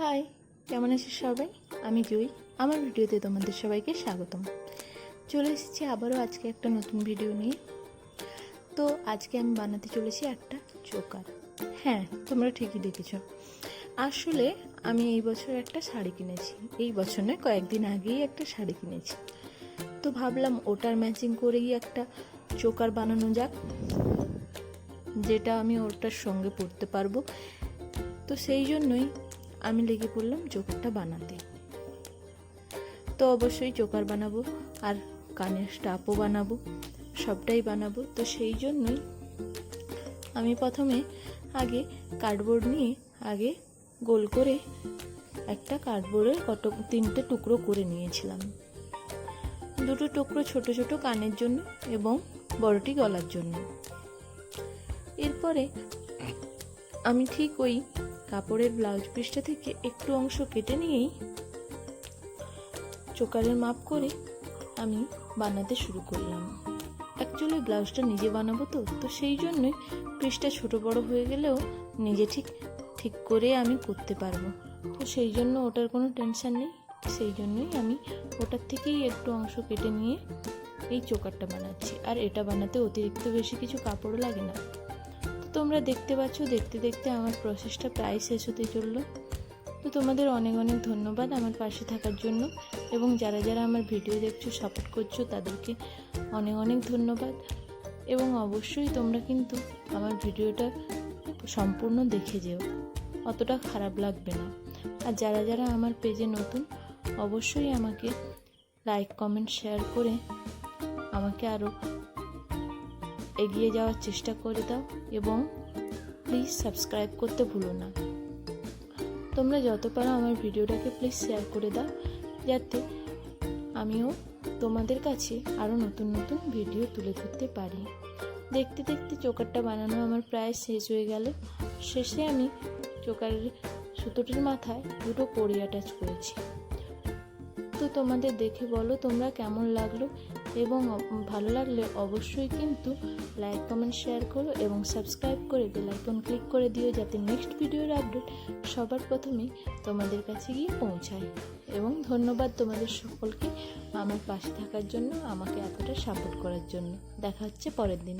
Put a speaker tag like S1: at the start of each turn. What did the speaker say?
S1: High, কেমন আছিস সবাই? আমি জুই। আমার ভিডিওতে তোমাদের সবাইকে স্বাগতম। চলে এসেছি আবারও আজকে একটা নতুন ভিডিও নিয়ে। তো আজকে আমি বানাতে চলেছি একটা চোকার। হ্যাঁ, তোমরা ঠিকই দেখেছ। আসলে আমি এই বছর একটা শাড়ি কিনেছি। এই বছর নয়, কয়েকদিন আগেই একটা শাড়ি কিনেছি। তো ভাবলাম ওটার ম্যাচিং করেই একটা চোকার বানানো যাক, যেটা আমি ওটার সঙ্গে পরতে পারবো। তো সেই জন্যই আমি লেগে পড়লাম চোকারটা বানাতে। তো অবশ্যই চোকার বানাবো, আর কানের স্টাফও বানাবো, সবটাই বানাবো। তো সেই জন্যই আমি প্রথমে আগে কার্ডবোর্ড নিয়ে আগে গোল করে একটা কার্ডবোর্ডের তিনটে টুকরো করে নিয়েছিলাম। দুটো টুকরো ছোট ছোট কানের জন্য এবং বড়টি গলার জন্য। এরপরে আমি ঠিক ওই কাপড়ের ব্লাউজ পিসটা থেকে একটু অংশ কেটে নিয়েই চোকারের মাপ করে আমি বানাতে শুরু করলাম। অ্যাকচুয়ালি ব্লাউজটা নিজে বানাবো, তো সেই জন্যই পিসটা ছোট বড় হয়ে গেলেও নিজে ঠিক করে আমি করতে পারবো। তো সেই জন্য ওটার কোনো টেনশন নেই। সেই জন্যই আমি ওটার থেকেই একটু অংশ কেটে নিয়ে এই চোকারটা বানাচ্ছি। আর এটা বানাতে অতিরিক্ত বেশি কিছু কাপড় লাগে না। তোমরা দেখতে পাচ্ছ, দেখতে দেখতে আমার প্রসেসটা প্রায় শেষ হতে চললো। তো তোমাদের অনেক অনেক ধন্যবাদ আমার পাশে থাকার জন্য, এবং যারা যারা আমার ভিডিও দেখছো, সাপোর্ট করছো, তাদেরকে অনেক অনেক ধন্যবাদ। এবং অবশ্যই তোমরা কিন্তু আমার ভিডিওটা সম্পূর্ণ দেখে যেও, অতটা খারাপ লাগবে না। আর যারা যারা আমার পেজে নতুন, অবশ্যই আমাকে লাইক, কমেন্ট, শেয়ার করে আমাকে আরও এগিয়ে যাওয়ার চেষ্টা করে দাও, এবং প্লিজ সাবস্ক্রাইব করতে ভুলো না। তোমরা যত পারো আমার ভিডিওটাকে প্লিজ শেয়ার করে দাও, যাতে আমিও তোমাদের কাছে আরও নতুন নতুন ভিডিও তুলে ধরতে পারি। দেখতে দেখতে চোকারটা বানানো আমার প্রায় শেষ হয়ে গেল। শেষে আমি চোকারের সুতোটির মাথায় দুটো কড়ি অ্যাটাচ করেছি। তো তোমাদের দেখে বলো তোমরা কেমন লাগলো, এবং ভালো লাগলে অবশ্যই কিন্তু লাইক, কমেন্ট, শেয়ার করো এবং সাবস্ক্রাইব করে বেল আইকন ক্লিক করে দিও, যাতে নেক্সট ভিডিওর আপডেট সবার প্রথমে তোমাদের কাছে গিয়ে পৌঁছায়। এবং ধন্যবাদ তোমাদের সকলকে আমার পাশে থাকার জন্য, আমাকে এতটা সাপোর্ট করার জন্য। দেখা হচ্ছে পরের দিন।